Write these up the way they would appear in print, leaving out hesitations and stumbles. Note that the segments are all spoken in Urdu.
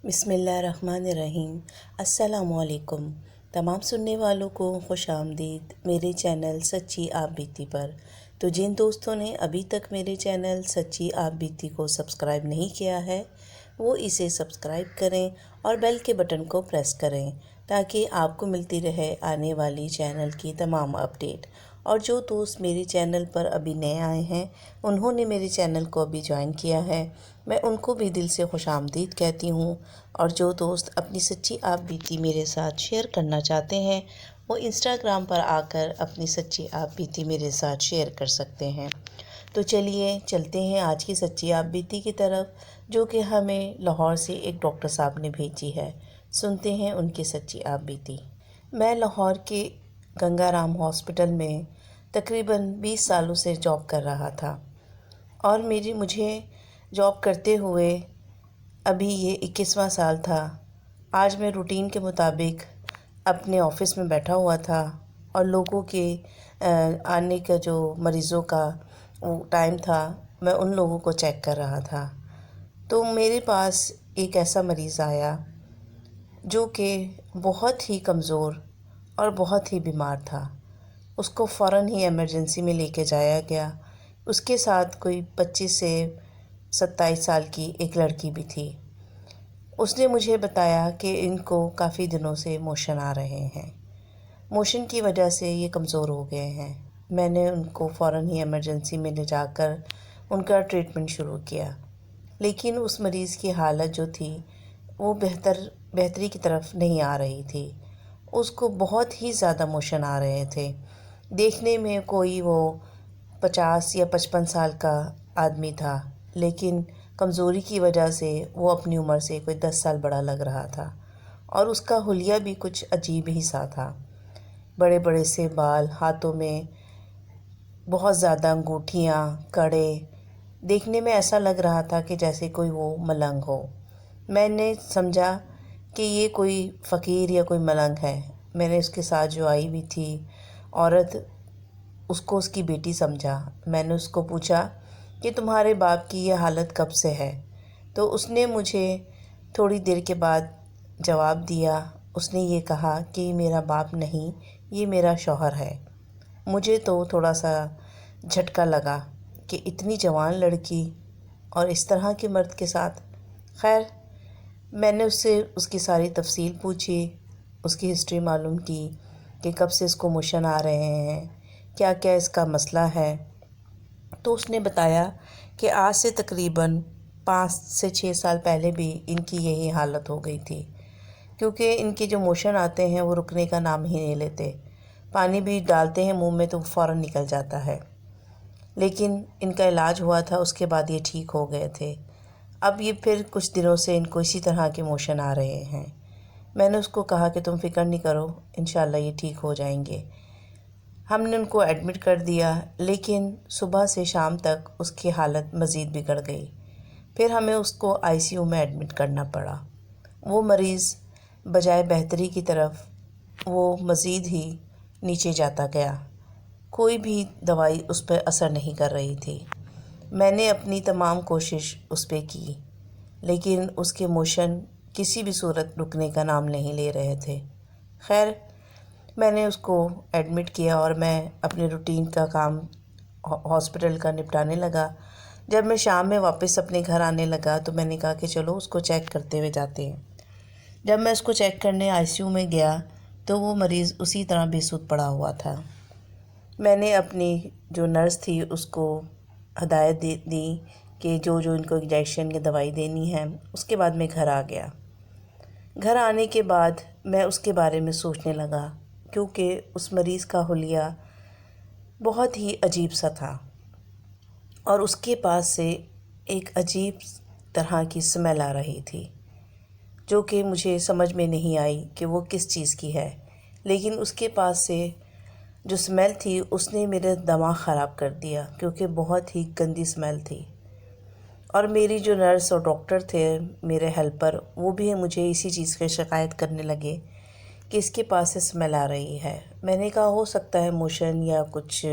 بسم اللہ الرحمن الرحیم۔ السلام علیکم تمام سننے والوں کو خوش آمدید میرے چینل سچی آپ بیتی پر۔ تو جن دوستوں نے ابھی تک میرے چینل سچی آپ بیتی کو سبسکرائب نہیں کیا ہے وہ اسے سبسکرائب کریں اور بیل کے بٹن کو پریس کریں تاکہ آپ کو ملتی رہے آنے والی چینل کی تمام اپڈیٹ۔ اور جو دوست میرے چینل پر ابھی نئے آئے ہیں انہوں نے میرے چینل کو ابھی جوائن کیا ہے، میں ان کو بھی دل سے خوش آمدید کہتی ہوں۔ اور جو دوست اپنی سچی آپ بیتی میرے ساتھ شیئر کرنا چاہتے ہیں وہ انسٹاگرام پر آ کر اپنی سچی آپ بیتی میرے ساتھ شیئر کر سکتے ہیں۔ تو چلیے چلتے ہیں آج کی سچی آپ بیتی کی طرف، جو کہ ہمیں لاہور سے ایک ڈاکٹر صاحب نے بھیجی ہے۔ سنتے ہیں ان کی سچی آپ بیتی۔ میں لاہور کے گنگا رام ہاسپٹل میں تقریباً 20 سالوں سے جاب کر رہا تھا، اور مجھے جاب کرتے ہوئے ابھی یہ 21واں سال تھا۔ آج میں روٹین کے مطابق اپنے آفس میں بیٹھا ہوا تھا اور لوگوں کے آنے کا جو مریضوں کا ٹائم تھا میں ان لوگوں کو چیک کر رہا تھا۔ تو میرے پاس ایک ایسا مریض آیا جو کہ بہت ہی کمزور اور بہت ہی بیمار تھا۔ اس کو فوراً ہی ایمرجنسی میں لے کے جایا گیا۔ اس کے ساتھ کوئی 25 سے 27 سال کی ایک لڑکی بھی تھی۔ اس نے مجھے بتایا کہ ان کو کافی دنوں سے موشن آ رہے ہیں، موشن کی وجہ سے یہ کمزور ہو گئے ہیں۔ میں نے ان کو فوراً ہی ایمرجنسی میں لے جا کر ان کا ٹریٹمنٹ شروع کیا، لیکن اس مریض کی حالت جو تھی وہ بہتری کی طرف نہیں آ رہی تھی۔ اس کو بہت ہی زیادہ موشن آ رہے تھے۔ دیکھنے میں کوئی وہ 50 یا 55 سال کا آدمی تھا، لیکن کمزوری کی وجہ سے وہ اپنی عمر سے کوئی 10 سال بڑا لگ رہا تھا، اور اس کا حلیہ بھی کچھ عجیب ہی سا تھا۔ بڑے بڑے سے بال، ہاتھوں میں بہت زیادہ انگوٹھیاں، کڑے، دیکھنے میں ایسا لگ رہا تھا کہ جیسے کوئی وہ ملنگ ہو۔ میں نے سمجھا کہ یہ کوئی فقیر یا کوئی ملنگ ہے۔ میں نے اس کے ساتھ جو آئی ہوئی تھی عورت، اس کو اس کی بیٹی سمجھا۔ میں نے اس کو پوچھا کہ تمہارے باپ کی یہ حالت کب سے ہے؟ تو اس نے مجھے تھوڑی دیر کے بعد جواب دیا۔ اس نے یہ کہا کہ یہ میرا باپ نہیں، یہ میرا شوہر ہے۔ مجھے تو تھوڑا سا جھٹکا لگا کہ اتنی جوان لڑکی اور اس طرح کے مرد کے ساتھ۔ خیر، میں نے اس سے اس کی ساری تفصیل پوچھی، اس کی ہسٹری معلوم کی کہ کب سے اس کو موشن آ رہے ہیں، کیا کیا اس کا مسئلہ ہے۔ تو اس نے بتایا کہ آج سے تقریباً 5 سے 6 سال پہلے بھی ان کی یہی حالت ہو گئی تھی، کیونکہ ان کے جو موشن آتے ہیں وہ رکنے کا نام ہی نہیں لیتے۔ پانی بھی ڈالتے ہیں منہ میں تو فوراً نکل جاتا ہے، لیکن ان کا علاج ہوا تھا، اس کے بعد یہ ٹھیک ہو گئے تھے۔ اب یہ پھر کچھ دنوں سے ان کو اسی طرح کے موشن آ رہے ہیں۔ میں نے اس کو کہا کہ تم فکر نہیں کرو، انشاءاللہ یہ ٹھیک ہو جائیں گے۔ ہم نے ان کو ایڈمٹ کر دیا، لیکن صبح سے شام تک اس کی حالت مزید بگڑ گئی۔ پھر ہمیں اس کو ICU میں ایڈمٹ کرنا پڑا۔ وہ مریض بجائے بہتری کی طرف وہ مزید ہی نیچے جاتا گیا۔ کوئی بھی دوائی اس پہ اثر نہیں کر رہی تھی۔ میں نے اپنی تمام کوشش اس پہ کی، لیکن اس کے موشن کسی بھی صورت رکنے کا نام نہیں لے رہے تھے۔ خیر، میں نے اس کو ایڈمٹ کیا اور میں اپنے روٹین کا کام ہاسپٹل کا نپٹانے لگا۔ جب میں شام میں واپس اپنے گھر آنے لگا تو میں نے کہا کہ چلو اس کو چیک کرتے ہوئے جاتے ہیں۔ جب میں اس کو چیک کرنے ICU میں گیا تو وہ مریض اسی طرح بے سود پڑا ہوا تھا۔ میں نے اپنی جو نرس تھی اس کو ہدایت دی کہ جو ان کو انجیکشن یا دوائی دینی ہے۔ اس کے بعد میں گھر آ گیا۔ گھر آنے کے بعد میں اس کے بارے میں سوچنے لگا، کیونکہ اس مریض کا حلیہ بہت ہی عجیب سا تھا، اور اس کے پاس سے ایک عجیب طرح کی سمیل آ رہی تھی، جو کہ مجھے سمجھ میں نہیں آئی کہ وہ کس چیز کی ہے۔ لیکن اس کے پاس سے جو سمیل تھی اس نے میرا دماغ خراب کر دیا، کیونکہ بہت ہی گندی سمیل تھی۔ اور میری جو نرس اور ڈاکٹر تھے، میرے ہیلپر، وہ بھی مجھے اسی چیز کی شکایت کرنے لگے کہ اس کے پاس سے سمیل آ رہی ہے۔ میں نے کہا ہو سکتا ہے موشن یا کچھ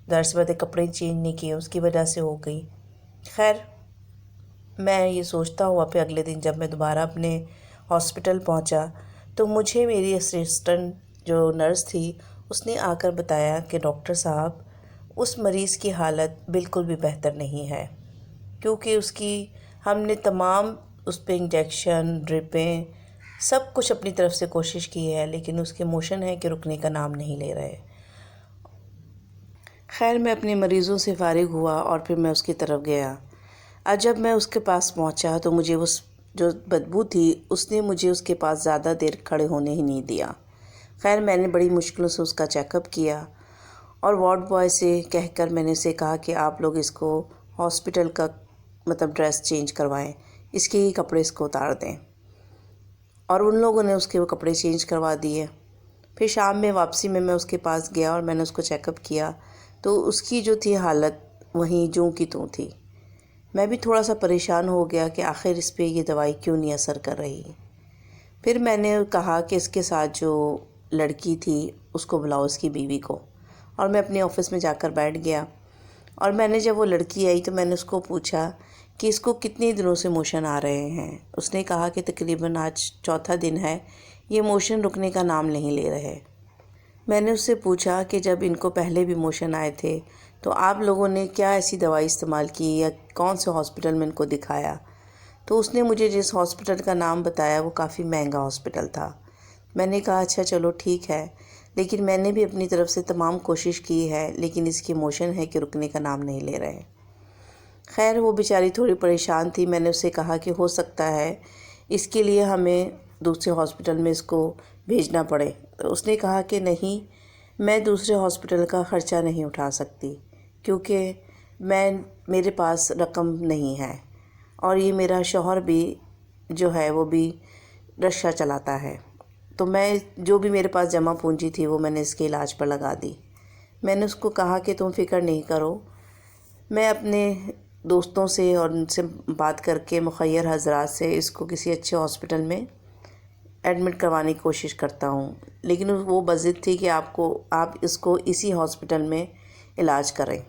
دراصل کپڑے چینج نہیں کیے اس کی وجہ سے ہو گئی۔ خیر، میں یہ سوچتا ہوا پھر اگلے دن جب میں دوبارہ اپنے ہاسپٹل پہنچا تو مجھے میری اسسٹنٹ جو نرس تھی اس نے آ کر بتایا کہ ڈاکٹر صاحب اس مریض کی حالت بالکل بھی بہتر نہیں ہے، کیونکہ ہم نے تمام اس پہ انجیکشن، ڈرپیں، سب کچھ اپنی طرف سے کوشش کی ہے، لیکن اس کے موشن ہے کہ رکنے کا نام نہیں لے رہے۔ خیر میں اپنے مریضوں سے فارغ ہوا اور پھر میں اس کی طرف گیا۔ جب میں اس کے پاس پہنچا تو مجھے جو بدبو تھی اس نے مجھے اس کے پاس زیادہ دیر کھڑے ہونے ہی نہیں دیا۔ خیر میں نے بڑی مشکلوں سے اس کا چیک اپ کیا اور وارڈ بوائے سے کہہ کر میں نے اسے کہا کہ آپ لوگ اس کو ہاسپٹل کا ڈریس چینج کروائیں، اس کے ہی کپڑے اس کو اتار دیں، اور ان لوگوں نے اس کے وہ کپڑے چینج کروا دیے۔ پھر شام میں واپسی میں اس کے پاس گیا اور میں نے اس کو چیک اپ کیا تو اس کی جو تھی حالت وہیں جوں کی توں تھی۔ میں بھی تھوڑا سا پریشان ہو گیا کہ آخر اس پہ یہ دوائی کیوں نہیں اثر کر رہی۔ پھر میں نے کہا کہ اس کے ساتھ جو لڑکی تھی اس کو بلاؤ، اس کی بیوی کو، اور میں اپنے آفس میں جا کر بیٹھ گیا۔ اور میں نے جب وہ لڑکی آئی تو میں نے اس کو پوچھا کہ اس کو کتنے دنوں سے موشن آ رہے ہیں۔ اس نے کہا کہ تقریباً آج چوتھا دن ہے، یہ موشن رکنے کا نام نہیں لے رہے۔ میں نے اس سے پوچھا کہ جب ان کو پہلے بھی موشن آئے تھے تو آپ لوگوں نے کیا ایسی دوائی استعمال کی یا کون سے ہاسپٹل میں ان کو دکھایا؟ تو اس نے مجھے جس ہاسپٹل کا نام بتایا وہ کافی مہنگا ہاسپٹل تھا۔ میں نے کہا اچھا چلو ٹھیک ہے، لیکن میں نے بھی اپنی طرف سے تمام کوشش کی ہے، لیکن اس کی موشن ہے کہ رکنے کا نام نہیں لے رہے۔ خیر وہ بیچاری تھوڑی پریشان تھی۔ میں نے اسے کہا کہ ہو سکتا ہے اس کے لیے ہمیں دوسرے ہاسپٹل میں اس کو بھیجنا پڑے۔ تو اس نے کہا کہ نہیں، میں دوسرے ہاسپٹل کا خرچہ نہیں اٹھا سکتی، کیونکہ میرے پاس رقم نہیں ہے، اور یہ میرا شوہر بھی جو ہے وہ بھی رکشہ چلاتا ہے، تو میں جو بھی میرے پاس جمع پونجی تھی وہ میں نے اس کے علاج پر لگا دی۔ میں نے اس کو کہا کہ تم فکر نہیں کرو، میں اپنے دوستوں سے اور ان سے بات کر کے مخیر حضرات سے اس کو کسی اچھے ہاسپٹل میں ایڈمٹ کروانے کی کوشش کرتا ہوں، لیکن وہ بضد تھی کہ آپ اس کو اسی ہاسپٹل میں علاج کریں۔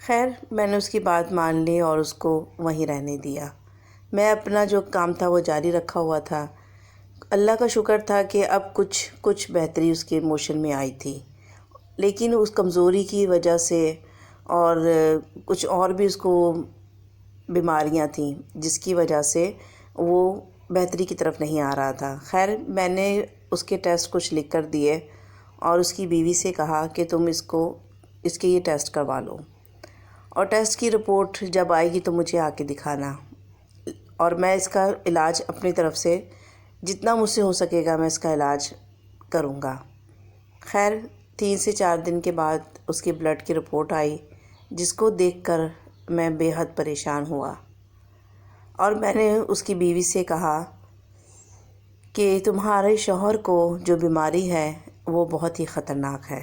خیر میں نے اس کی بات مان لی اور اس کو وہیں رہنے دیا۔ میں اپنا جو کام تھا وہ جاری رکھا ہوا تھا۔ اللہ کا شکر تھا کہ اب کچھ بہتری اس کے موشن میں آئی تھی، لیکن اس کمزوری کی وجہ سے اور کچھ اور بھی اس کو بیماریاں تھیں جس کی وجہ سے وہ بہتری کی طرف نہیں آ رہا تھا۔ خیر میں نے اس کے ٹیسٹ کچھ لکھ کر دیے اور اس کی بیوی سے کہا کہ تم اس کے یہ ٹیسٹ کروا لو، اور ٹیسٹ کی رپورٹ جب آئے گی تو مجھے آ کے دکھانا، اور میں اس کا علاج اپنی طرف سے جتنا مجھ سے ہو سکے گا میں اس کا علاج کروں گا۔ خیر 3 سے 4 دن کے بعد اس کی بلڈ کی رپورٹ آئی، جس کو دیکھ کر میں بے حد پریشان ہوا، اور میں نے اس کی بیوی سے کہا کہ تمہارے شوہر کو جو بیماری ہے وہ بہت ہی خطرناک ہے۔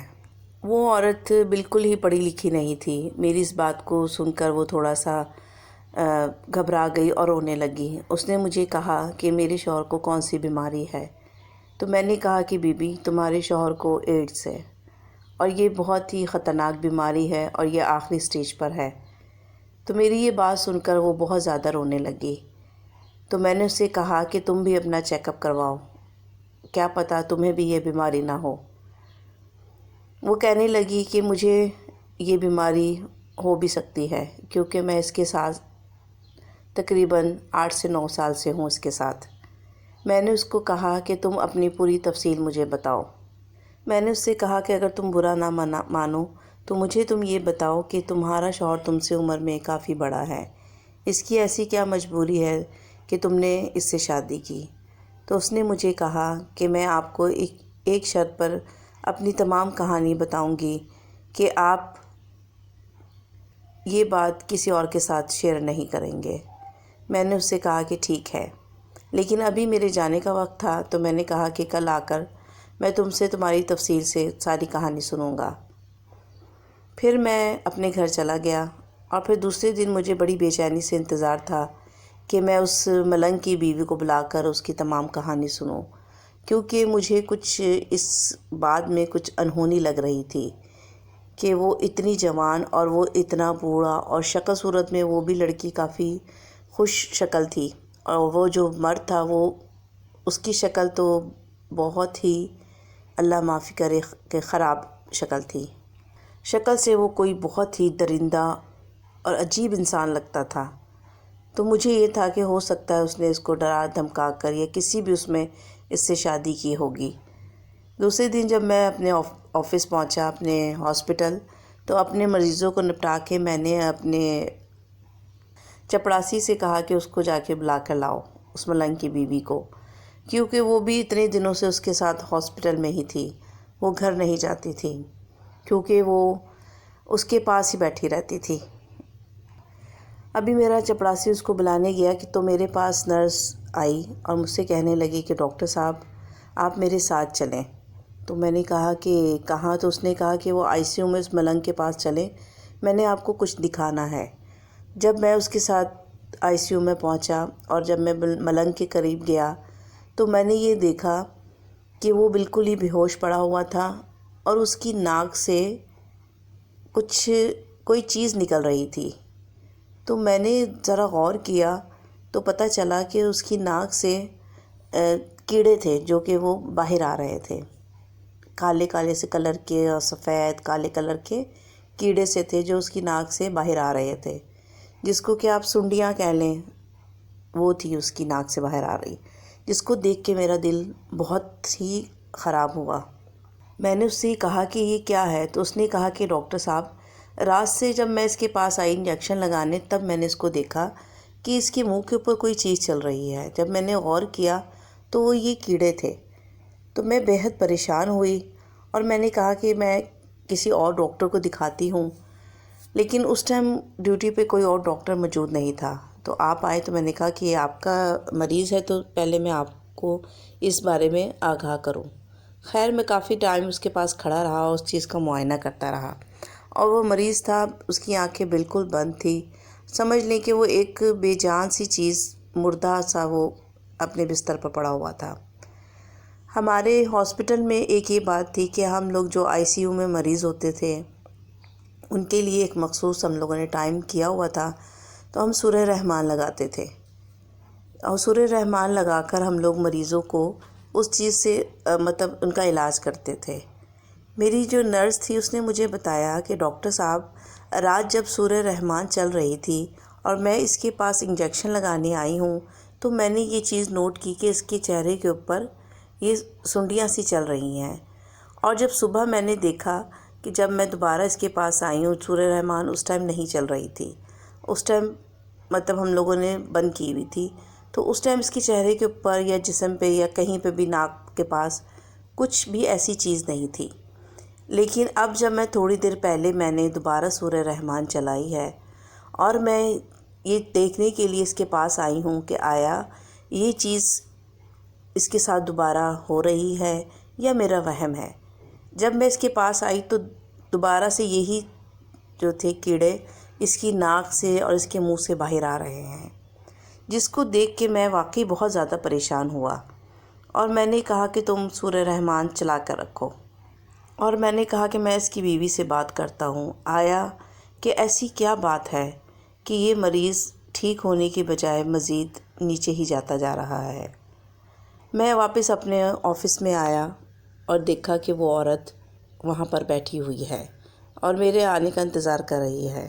وہ عورت بالکل ہی پڑھی لکھی نہیں تھی۔ میری اس بات کو سن کر وہ تھوڑا سا گھبرا گئی اور رونے لگی۔ اس نے مجھے کہا کہ میرے شوہر کو کون سی بیماری ہے؟ تو میں نے کہا کہ بی بی تمہارے شوہر کو ایڈز ہے، اور یہ بہت ہی خطرناک بیماری ہے اور یہ آخری سٹیج پر ہے۔ تو میری یہ بات سن کر وہ بہت زیادہ رونے لگی۔ تو میں نے اس سے کہا کہ تم بھی اپنا چیک اپ کرواؤ، کیا پتہ تمہیں بھی یہ بیماری نہ ہو۔ وہ کہنے لگی کہ مجھے یہ بیماری ہو بھی سکتی ہے، کیونکہ میں اس کے ساتھ تقریباً 8 سے 9 سال سے ہوں اس کے ساتھ۔ میں نے اس کو کہا کہ تم اپنی پوری تفصیل مجھے بتاؤ۔ میں نے اس سے کہا کہ اگر تم برا نہ مانو تو مجھے تم یہ بتاؤ کہ تمہارا شوہر تم سے عمر میں کافی بڑا ہے، اس کی ایسی کیا مجبوری ہے کہ تم نے اس سے شادی کی؟ تو اس نے مجھے کہا کہ میں آپ کو ایک شرط پر اپنی تمام کہانی بتاؤں گی کہ آپ یہ بات کسی اور کے ساتھ شیئر نہیں کریں گے۔ میں نے اس سے کہا کہ ٹھیک ہے، لیکن ابھی میرے جانے کا وقت تھا، تو میں نے کہا کہ کل آ کر میں تم سے تمہاری تفصیل سے ساری کہانی سنوں گا۔ پھر میں اپنے گھر چلا گیا، اور پھر دوسرے دن مجھے بڑی بے چینی سے انتظار تھا کہ میں اس ملنگ کی بیوی کو بلا کر اس کی تمام کہانی سنوں، کیونکہ مجھے کچھ اس بات میں کچھ انہونی لگ رہی تھی کہ وہ اتنی جوان اور وہ اتنا بوڑھا، اور شکل صورت میں وہ بھی لڑکی کافی خوش شکل تھی، اور وہ جو مرد تھا وہ اس کی شکل تو بہت ہی اللہ معافی کرے کہ خراب شکل تھی۔ شکل سے وہ کوئی بہت ہی درندہ اور عجیب انسان لگتا تھا۔ تو مجھے یہ تھا کہ ہو سکتا ہے اس نے اس کو ڈرا دھمکا کر یا کسی بھی اس میں اس سے شادی کی ہوگی۔ دوسرے دن جب میں اپنے آفس پہنچا، اپنے ہاسپٹل، تو اپنے مریضوں کو نپٹا کے میں نے اپنے چپڑاسی سے کہا کہ اس کو جا کے بلا کر لاؤ، اس ملنگ کی بیوی کو، کیونکہ وہ بھی اتنے دنوں سے اس کے ساتھ ہاسپٹل میں ہی تھی، وہ گھر نہیں جاتی تھی کیونکہ وہ اس کے پاس ہی بیٹھی رہتی تھی۔ ابھی میرا چپڑاسی اس کو بلانے گیا کہ تو میرے پاس نرس آئی اور مجھ سے کہنے لگی کہ ڈاکٹر صاحب آپ میرے ساتھ چلیں۔ تو میں نے کہا کہ کہاں؟ تو اس نے کہا کہ وہ آئی سی یو میں اس ملنگ کے پاس چلیں، میں نے آپ کو کچھ دکھانا ہے۔ جب میں اس کے ساتھ آئی سی یو میں پہنچا اور جب میں ملنگ کے قریب گیا تو میں نے یہ دیکھا کہ وہ بالکل ہی بے ہوش پڑا ہوا تھا اور اس کی ناک سے کوئی چیز نکل رہی تھی۔ تو میں نے ذرا غور کیا تو پتہ چلا کہ اس کی ناک سے کیڑے تھے جو کہ وہ باہر آ رہے تھے، کالے کالے سے کلر کے اور سفید کالے کلر کے کیڑے سے تھے جو اس کی ناک سے باہر آ رہے تھے، جس کو کہ آپ سنڈیاں کہہ لیں، وہ تھی اس کی ناک سے باہر آ رہی، جس کو دیکھ کے میرا دل بہت ہی خراب ہوا۔ میں نے اس سے کہا کہ یہ کیا ہے؟ تو اس نے کہا کہ ڈاکٹر صاحب رات سے جب میں اس کے پاس آئی انجیکشن لگانے تب میں نے اس کو دیکھا کہ اس کے منہ کے اوپر کوئی چیز چل رہی ہے۔ جب میں نے غور کیا تو وہ یہ کیڑے تھے۔ تو میں بےحد پریشان ہوئی اور میں نے کہا کہ میں کسی اور ڈاکٹر کو دکھاتی ہوں، لیکن اس ٹائم ڈیوٹی پہ کوئی اور ڈاکٹر موجود نہیں تھا۔ تو آپ آئے تو میں نے کہا کہ یہ آپ کا مریض ہے تو پہلے میں آپ کو اس بارے میں آگاہ کروں۔ خیر میں کافی ٹائم اس کے پاس کھڑا رہا اور اس چیز کا معائنہ کرتا رہا، اور وہ مریض تھا، اس کی آنکھیں بالکل بند تھی، سمجھ لیں کہ وہ ایک بے جان سی چیز، مردہ سا وہ اپنے بستر پر پڑا ہوا تھا۔ ہمارے ہاسپٹل میں ایک یہ بات تھی کہ ہم لوگ جو آئی سی یو میں مریض ہوتے تھے ان کے لیے ایک مخصوص ہم لوگوں نے ٹائم کیا ہوا تھا، تو ہم سورہ رحمان لگاتے تھے، اور سورہ رحمان لگا کر ہم لوگ مریضوں کو اس چیز سے مطلب ان کا علاج کرتے تھے۔ میری جو نرس تھی اس نے مجھے بتایا کہ ڈاکٹر صاحب رات جب سورہ رحمان چل رہی تھی اور میں اس کے پاس انجیکشن لگانے آئی ہوں تو میں نے یہ چیز نوٹ کی کہ اس کے چہرے کے اوپر یہ سنڈیاں سی چل رہی ہیں، اور جب صبح میں نے دیکھا کہ جب میں دوبارہ اس کے پاس آئی ہوں سورہ رحمان اس ٹائم نہیں چل رہی تھی، اس ٹائم مطلب ہم لوگوں نے بند کی ہوئی تھی، تو اس ٹائم اس کے چہرے کے اوپر یا جسم پہ یا کہیں پہ بھی ناک کے پاس کچھ بھی ایسی چیز نہیں تھی۔ لیکن اب جب میں تھوڑی دیر پہلے میں نے دوبارہ سورہ رحمان چلائی ہے اور میں یہ دیکھنے کے لیے اس کے پاس آئی ہوں کہ آیا یہ چیز اس کے ساتھ دوبارہ ہو رہی ہے یا میرا وہم ہے۔ جب میں اس کے پاس آئی تو دوبارہ سے یہی جو تھے کیڑے اس کی ناک سے اور اس کے منہ سے باہر آ رہے ہیں، جس کو دیکھ کے میں واقعی بہت زیادہ پریشان ہوا، اور میں نے کہا کہ تم سورہ رحمان چلا کر رکھو، اور میں نے کہا کہ میں اس کی بیوی سے بات کرتا ہوں، آیا کہ ایسی کیا بات ہے کہ یہ مریض ٹھیک ہونے کی بجائے مزید نیچے ہی جاتا جا رہا ہے۔ میں واپس اپنے آفس میں آیا اور دیکھا کہ وہ عورت وہاں پر بیٹھی ہوئی ہے اور میرے آنے کا انتظار کر رہی ہے۔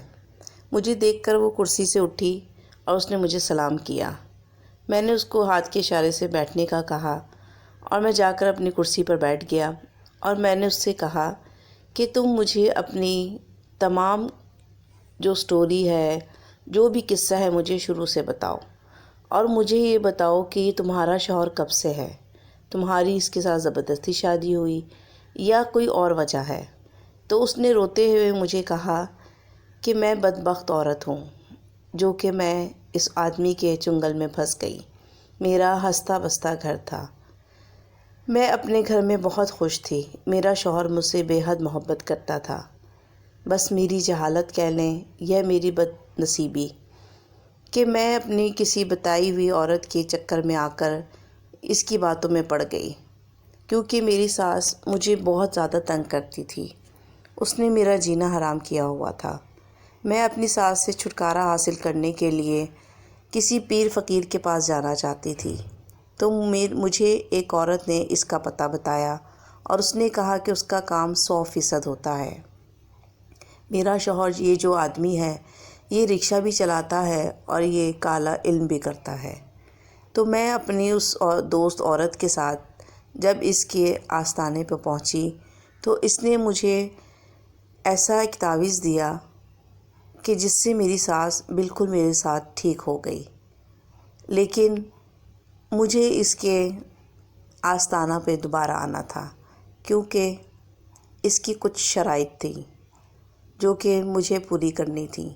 مجھے دیکھ کر وہ کرسی سے اٹھی اور اس نے مجھے سلام کیا۔ میں نے اس کو ہاتھ کے اشارے سے بیٹھنے کا کہا اور میں جا کر اپنی کرسی پر بیٹھ گیا، اور میں نے اس سے کہا کہ تم مجھے اپنی تمام جو سٹوری ہے، جو بھی قصہ ہے، مجھے شروع سے بتاؤ، اور مجھے یہ بتاؤ کہ یہ تمہارا شوہر کب سے ہے، تمہاری اس کے ساتھ زبردستی شادی ہوئی یا کوئی اور وجہ ہے۔ تو اس نے روتے ہوئے مجھے کہا کہ میں بدبخت عورت ہوں جو کہ میں اس آدمی کے چنگل میں پھنس گئی، میرا ہنستا بستا گھر تھا، میں اپنے گھر میں بہت خوش تھی، میرا شوہر مجھ سے بے حد محبت کرتا تھا، بس میری جہالت کہہ لیں یا میری بد نصیبی کہ میں اپنی کسی بتائی ہوئی عورت کے چکر میں آ کر اس کی باتوں میں پڑ گئی، کیونکہ میری ساس مجھے بہت زیادہ تنگ کرتی تھی، اس نے میرا جینا حرام کیا ہوا تھا۔ میں اپنی ساس سے چھٹکارا حاصل کرنے کے لیے کسی پیر فقیر کے پاس جانا چاہتی تھی، تو مجھے ایک عورت نے اس کا پتہ بتایا اور اس نے کہا کہ اس کا کام 100% ہوتا ہے۔ میرا شوہر یہ جو آدمی ہے یہ رکشہ بھی چلاتا ہے اور یہ کالا علم بھی کرتا ہے۔ تو میں اپنی اس دوست عورت کے ساتھ جب اس کے آستانے پہ پہنچی تو اس نے مجھے ایسا ایک تعویذ دیا کہ جس سے میری سانس بالکل میرے ساتھ ٹھیک ہو گئی، لیکن مجھے اس کے آستانہ پہ دوبارہ آنا تھا کیونکہ اس کی کچھ شرائط تھی جو کہ مجھے پوری کرنی تھی۔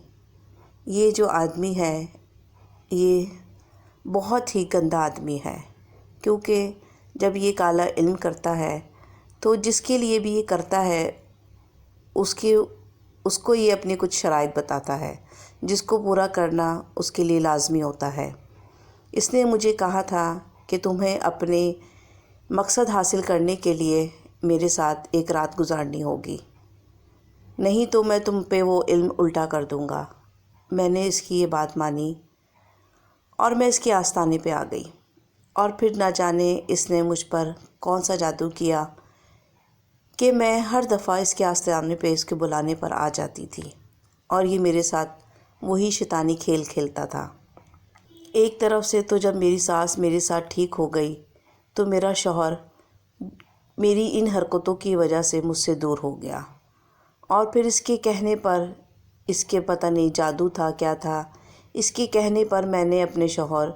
یہ جو آدمی ہے یہ بہت ہی گندا آدمی ہے، کیونکہ جب یہ کالا علم کرتا ہے تو جس کے لیے بھی یہ کرتا ہے اس کو یہ اپنی کچھ شرائط بتاتا ہے جس کو پورا کرنا اس کے لیے لازمی ہوتا ہے۔ اس نے مجھے کہا تھا کہ تمہیں اپنے مقصد حاصل کرنے کے لیے میرے ساتھ ایک رات گزارنی ہوگی، نہیں تو میں تم پہ وہ علم الٹا کر دوں گا۔ میں نے اس کی یہ بات مانی اور میں اس کے آستانے پہ آ گئی، اور پھر نہ جانے اس نے مجھ پر کون سا جادو کیا کہ میں ہر دفعہ اس کے آستانے پہ اس کے بلانے پر آ جاتی تھی اور یہ میرے ساتھ وہی شیطانی کھیل کھیلتا تھا۔ ایک طرف سے تو جب میری ساس میرے ساتھ ٹھیک ہو گئی تو میرا شوہر میری ان حرکتوں کی وجہ سے مجھ سے دور ہو گیا، اور پھر اس کے کہنے پر، اس کے پتہ نہیں جادو تھا کیا تھا، اس کے کہنے پر میں نے اپنے شوہر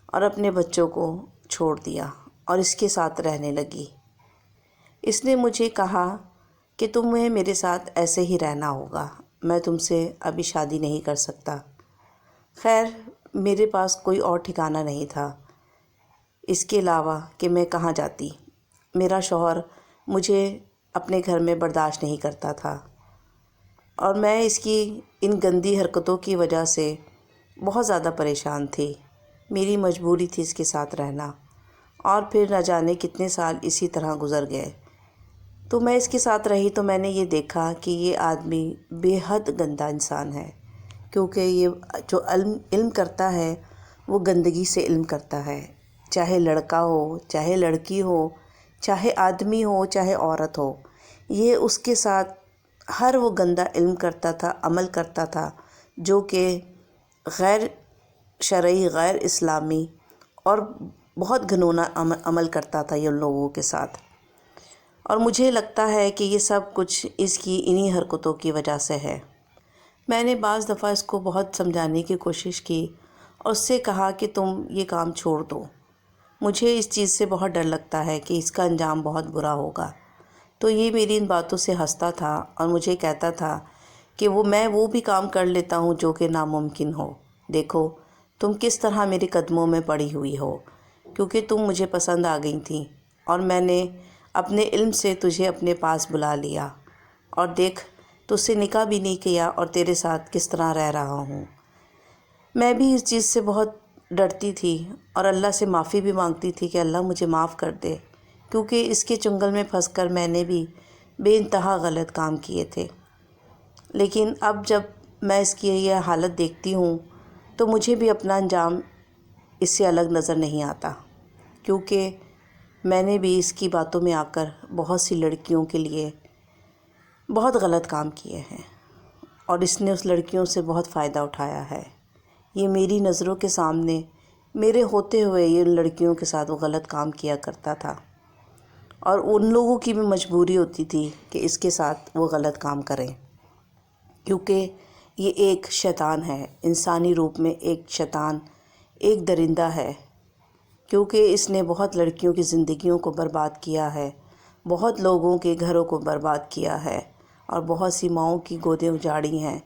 اور اپنے بچوں کو چھوڑ دیا اور اس کے ساتھ رہنے لگی۔ اس نے مجھے کہا کہ تمہیں میرے ساتھ ایسے ہی رہنا ہوگا، میں تم سے ابھی شادی نہیں کر سکتا۔ خیر میرے پاس کوئی اور ٹھکانہ نہیں تھا اس کے علاوہ کہ میں کہاں جاتی۔ میرا شوہر مجھے اپنے گھر میں برداشت نہیں کرتا تھا اور میں اس کی ان گندی حرکتوں کی وجہ سے بہت زیادہ پریشان تھی۔ میری مجبوری تھی اس کے ساتھ رہنا، اور پھر نہ جانے کتنے سال اسی طرح گزر گئے۔ تو میں اس کے ساتھ رہی تو میں نے یہ دیکھا کہ یہ آدمی بے حد گندا انسان ہے، کیونکہ یہ جو علم کرتا ہے وہ گندگی سے علم کرتا ہے، چاہے لڑکا ہو چاہے لڑکی ہو، چاہے آدمی ہو چاہے عورت ہو، یہ اس کے ساتھ ہر وہ گندا علم کرتا تھا، عمل کرتا تھا جو کہ غیر شرعی، غیر اسلامی اور بہت گھنونا عمل کرتا تھا یہ ان لوگوں کے ساتھ۔ اور مجھے لگتا ہے کہ یہ سب کچھ اس کی انہی حرکتوں کی وجہ سے ہے۔ میں نے بعض دفعہ اس کو بہت سمجھانے کی کوشش کی اور اس سے کہا کہ تم یہ کام چھوڑ دو، مجھے اس چیز سے بہت ڈر لگتا ہے کہ اس کا انجام بہت برا ہوگا۔ تو یہ میری ان باتوں سے ہنستا تھا اور مجھے کہتا تھا کہ میں وہ بھی کام کر لیتا ہوں جو کہ ناممکن ہو۔ دیکھو تم کس طرح میرے قدموں میں پڑی ہوئی ہو، کیونکہ تم مجھے پسند آ گئی تھی اور میں نے اپنے علم سے تجھے اپنے پاس بلا لیا، اور دیکھ تجھ سے نکاح بھی نہیں کیا اور تیرے ساتھ کس طرح رہ رہا ہوں۔ میں بھی اس چیز سے بہت ڈرتی تھی اور اللہ سے معافی بھی مانگتی تھی کہ اللہ مجھے معاف کر دے، کیونکہ اس کے چنگل میں پھنس کر میں نے بھی بے انتہا غلط کام کیے تھے۔ لیکن اب جب میں اس کی یہ حالت دیکھتی ہوں تو مجھے بھی اپنا انجام اس سے الگ نظر نہیں آتا، کیونکہ میں نے بھی اس کی باتوں میں آ کر بہت سی لڑکیوں کے لیے بہت غلط کام کیے ہیں، اور اس نے اس لڑکیوں سے بہت فائدہ اٹھایا ہے۔ یہ میری نظروں کے سامنے میرے ہوتے ہوئے یہ لڑکیوں کے ساتھ وہ غلط کام کیا کرتا تھا، اور ان لوگوں کی بھی مجبوری ہوتی تھی کہ اس کے ساتھ وہ غلط کام کریں، کیونکہ یہ ایک شیطان ہے، انسانی روپ میں ایک شیطان، ایک درندہ ہے، کیونکہ اس نے بہت لڑکیوں کی زندگیوں کو برباد کیا ہے، بہت لوگوں کے گھروں کو برباد کیا ہے اور بہت سی ماؤں کی گودیں اجاڑی ہیں۔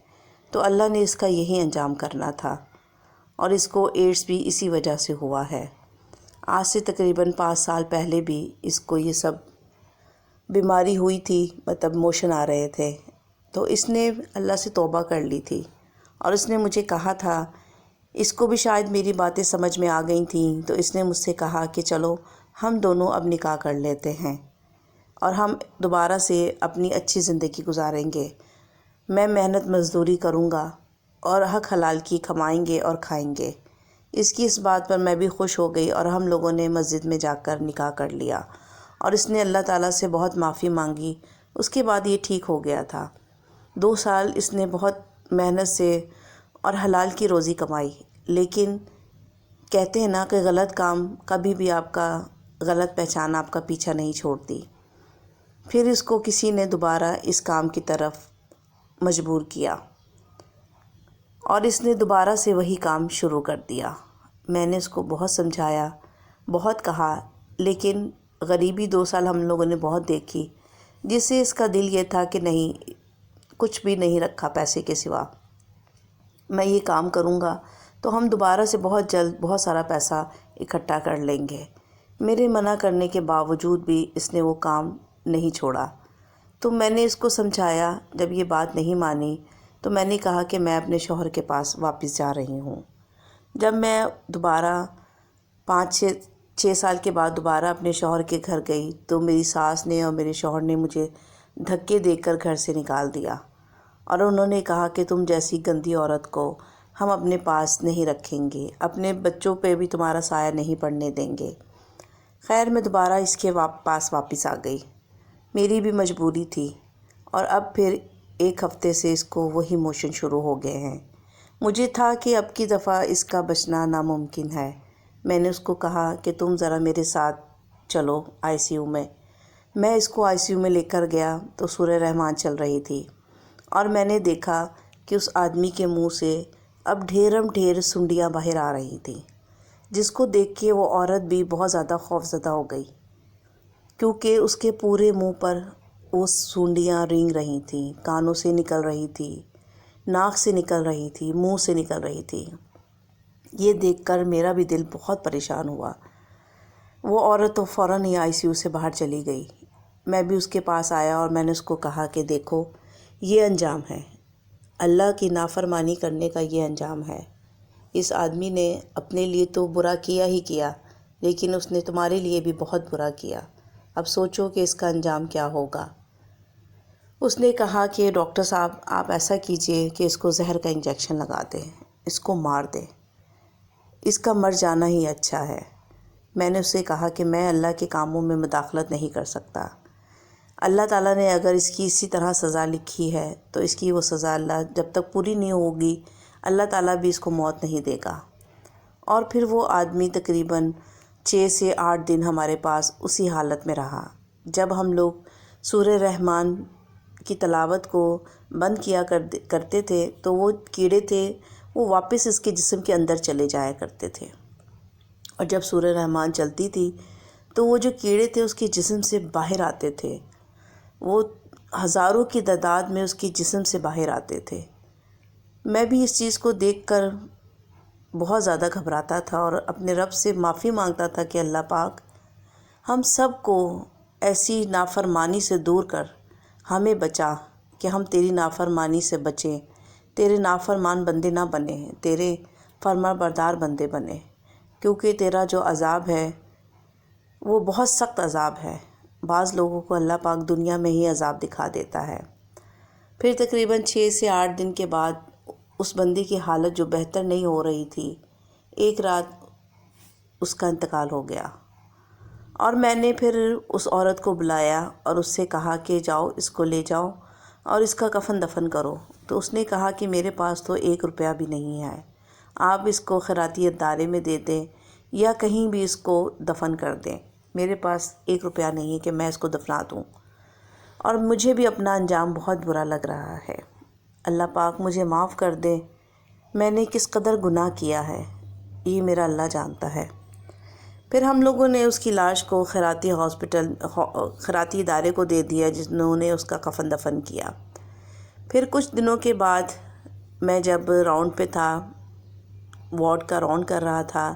تو اللہ نے اس کا یہی انجام کرنا تھا، اور اس کو ایڈس بھی اسی وجہ سے ہوا ہے۔ آج سے تقریباً 5 سال پہلے بھی اس کو یہ سب بیماری ہوئی تھی، مطلب موشن آ رہے تھے، تو اس نے اللہ سے توبہ کر لی تھی، اور اس نے مجھے کہا تھا، اس کو بھی شاید میری باتیں سمجھ میں آ گئی تھیں، تو اس نے مجھ سے کہا کہ چلو ہم دونوں اب نکاح کر لیتے ہیں اور ہم دوبارہ سے اپنی اچھی زندگی گزاریں گے۔ میں محنت مزدوری کروں گا اور حق حلال کی کمائیں گے اور کھائیں گے، اس کی اس بات پر میں بھی خوش ہو گئی اور ہم لوگوں نے مسجد میں جا کر نکاح کر لیا، اور اس نے اللہ تعالیٰ سے بہت معافی مانگی۔ اس کے بعد یہ ٹھیک ہو گیا تھا۔ 2 سال اس نے بہت محنت سے اور حلال کی روزی کمائی، لیکن کہتے ہیں نا کہ غلط کام کبھی بھی آپ کا، غلط پہچان آپ کا پیچھا نہیں چھوڑتی۔ پھر اس کو کسی نے دوبارہ اس کام کی طرف مجبور کیا اور اس نے دوبارہ سے وہی کام شروع کر دیا۔ میں نے اس کو بہت سمجھایا، بہت کہا، لیکن غریبی 2 سال ہم لوگوں نے بہت دیکھی، جس سے اس کا دل یہ تھا کہ نہیں، کچھ بھی نہیں رکھا پیسے کے سوا، میں یہ کام کروں گا تو ہم دوبارہ سے بہت جلد بہت سارا پیسہ اکٹھا کر لیں گے۔ میرے منع کرنے کے باوجود بھی اس نے وہ کام نہیں چھوڑا۔ تو میں نے اس کو سمجھایا، جب یہ بات نہیں مانی تو میں نے کہا کہ میں اپنے شوہر کے پاس واپس جا رہی ہوں۔ جب میں دوبارہ 5-6 سال کے بعد دوبارہ اپنے شوہر کے گھر گئی تو میری ساس نے اور میرے شوہر نے مجھے دھکے دے کر گھر سے نکال دیا، اور انہوں نے کہا کہ تم جیسی گندی عورت کو ہم اپنے پاس نہیں رکھیں گے، اپنے بچوں پہ بھی تمہارا سایہ نہیں پڑنے دیں گے۔ خیر، میں دوبارہ اس کے پاس واپس آ گئی، میری بھی مجبوری تھی، اور اب پھر 1 ہفتے سے اس کو وہی موشن شروع ہو گئے ہیں۔ مجھے تھا کہ اب کی دفعہ اس کا بچنا ناممکن ہے۔ میں نے اس کو کہا کہ تم ذرا میرے ساتھ چلو ICU میں۔ میں اس کو ICU میں لے کر گیا تو سورہ رحمان چل رہی تھی، اور میں نے دیکھا کہ اس آدمی کے منہ سے اب ڈھیر سنڈیاں باہر آ رہی تھیں، جس کو دیکھ کے وہ عورت بھی بہت زیادہ خوفزدہ ہو گئی، کیونکہ اس کے پورے منہ پر وہ سونڈیاں رینگ رہی تھیں، کانوں سے نکل رہی تھی، ناک سے نکل رہی تھی، منہ سے نکل رہی تھی۔ یہ دیکھ کر میرا بھی دل بہت پریشان ہوا۔ وہ عورت تو فوراً ہی ICU سے باہر چلی گئی۔ میں بھی اس کے پاس آیا اور میں نے اس کو کہا کہ دیکھو، یہ انجام ہے، اللہ کی نافرمانی کرنے کا یہ انجام ہے۔ اس آدمی نے اپنے لیے تو برا کیا ہی کیا، لیکن اس نے تمہارے لیے بھی بہت برا کیا۔ اب سوچو کہ اس کا انجام کیا ہوگا۔ اس نے کہا کہ ڈاکٹر صاحب، آپ ایسا کیجئے کہ اس کو زہر کا انجیکشن لگا دیں، اس کو مار دیں، اس کا مر جانا ہی اچھا ہے۔ میں نے اسے کہا کہ میں اللہ کے کاموں میں مداخلت نہیں کر سکتا۔ اللہ تعالیٰ نے اگر اس کی اسی طرح سزا لکھی ہے تو اس کی وہ سزا اللہ جب تک پوری نہیں ہوگی، اللہ تعالیٰ بھی اس کو موت نہیں دے گا۔ اور پھر وہ آدمی تقریباً 6 سے 8 دن ہمارے پاس اسی حالت میں رہا۔ جب ہم لوگ سورہ رحمان کی تلاوت کو بند کیا کرتے تھے تو وہ کیڑے تھے وہ واپس اس کے جسم کے اندر چلے جایا کرتے تھے، اور جب سورہ رحمان چلتی تھی تو وہ جو کیڑے تھے اس کے جسم سے باہر آتے تھے، وہ ہزاروں کی تعداد میں اس کے جسم سے باہر آتے تھے۔ میں بھی اس چیز کو دیکھ کر بہت زیادہ گھبراتا تھا اور اپنے رب سے معافی مانگتا تھا کہ اللہ پاک، ہم سب کو ایسی نافرمانی سے دور کر ہمیں بچا کہ ہم تیری نافرمانی سے بچیں، تیرے نافرمان بندے نہ بنیں، تیرے فرما بردار بندے بنیں، کیونکہ تیرا جو عذاب ہے وہ بہت سخت عذاب ہے۔ بعض لوگوں کو اللہ پاک دنیا میں ہی عذاب دکھا دیتا ہے۔ پھر تقریباً 6 سے 8 دن کے بعد اس بندے کی حالت جو بہتر نہیں ہو رہی تھی، ایک رات اس کا انتقال ہو گیا، اور میں نے پھر اس عورت کو بلایا اور اس سے کہا کہ جاؤ اس کو لے جاؤ اور اس کا کفن دفن کرو۔ تو اس نے کہا کہ میرے پاس تو 1 روپیہ بھی نہیں ہے، آپ اس کو خیراتی ادارے میں دے دیں یا کہیں بھی اس کو دفن کر دیں، میرے پاس 1 روپیہ نہیں ہے کہ میں اس کو دفنا دوں، اور مجھے بھی اپنا انجام بہت برا لگ رہا ہے۔ اللہ پاک مجھے معاف کر دے، میں نے کس قدر گناہ کیا ہے یہ میرا اللہ جانتا ہے۔ پھر ہم لوگوں نے اس کی لاش کو خیراتی ادارے کو دے دیا، جنہوں نے اس کا کفن دفن کیا۔ پھر کچھ دنوں کے بعد میں جب راؤنڈ پہ تھا، وارڈ کا راؤنڈ کر رہا تھا،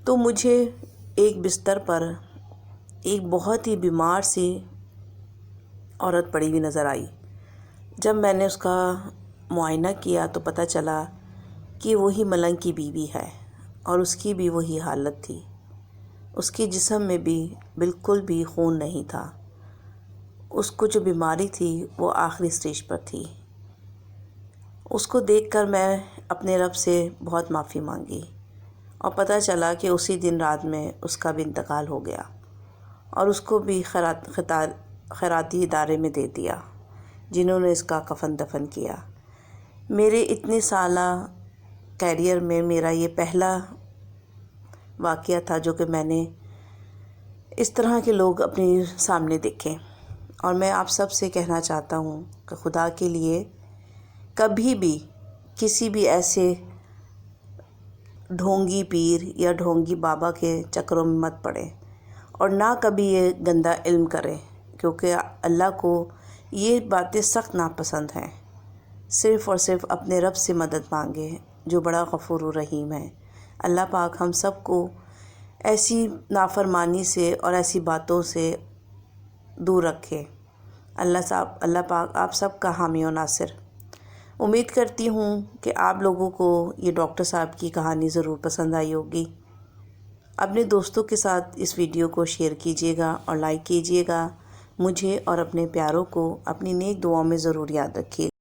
تو مجھے ایک بستر پر ایک بہت ہی بیمار سی عورت پڑی ہوئی نظر آئی۔ جب میں نے اس کا معائنہ کیا تو پتہ چلا کہ وہی ملنگ کی بیوی ہے، اور اس کی بھی وہی حالت تھی، اس کے جسم میں بھی بالکل بھی خون نہیں تھا، اس کو جو بیماری تھی وہ آخری سٹیج پر تھی۔ اس کو دیکھ کر میں اپنے رب سے بہت معافی مانگی اور پتہ چلا کہ اسی دن رات میں اس کا بھی انتقال ہو گیا اور اس کو بھی خیراتی ادارے میں دے دیا جنہوں نے اس کا کفن دفن کیا۔ میرے اتنے سالہ کیریئر میں میرا یہ پہلا واقعہ تھا جو کہ میں نے اس طرح کے لوگ اپنے سامنے دیکھے، اور میں آپ سب سے کہنا چاہتا ہوں کہ خدا کے لیے کبھی بھی کسی بھی ایسے ڈھونگی پیر یا ڈھونگی بابا کے چکروں میں مت پڑے، اور نہ کبھی یہ گندا علم کرے، کیونکہ اللہ کو یہ باتیں سخت ناپسند ہیں۔ صرف اور صرف اپنے رب سے مدد مانگے جو بڑا غفور و رحیم ہے۔ اللہ پاک ہم سب کو ایسی نافرمانی سے اور ایسی باتوں سے دور رکھے۔ اللہ پاک آپ سب کا حامی و ناصر۔ امید کرتی ہوں کہ آپ لوگوں کو یہ ڈاکٹر صاحب کی کہانی ضرور پسند آئی ہوگی۔ اپنے دوستوں کے ساتھ اس ویڈیو کو شیئر کیجیے گا اور لائک کیجیے گا۔ مجھے اور اپنے پیاروں کو اپنی نیک دعاؤں میں ضرور یاد رکھیے گا۔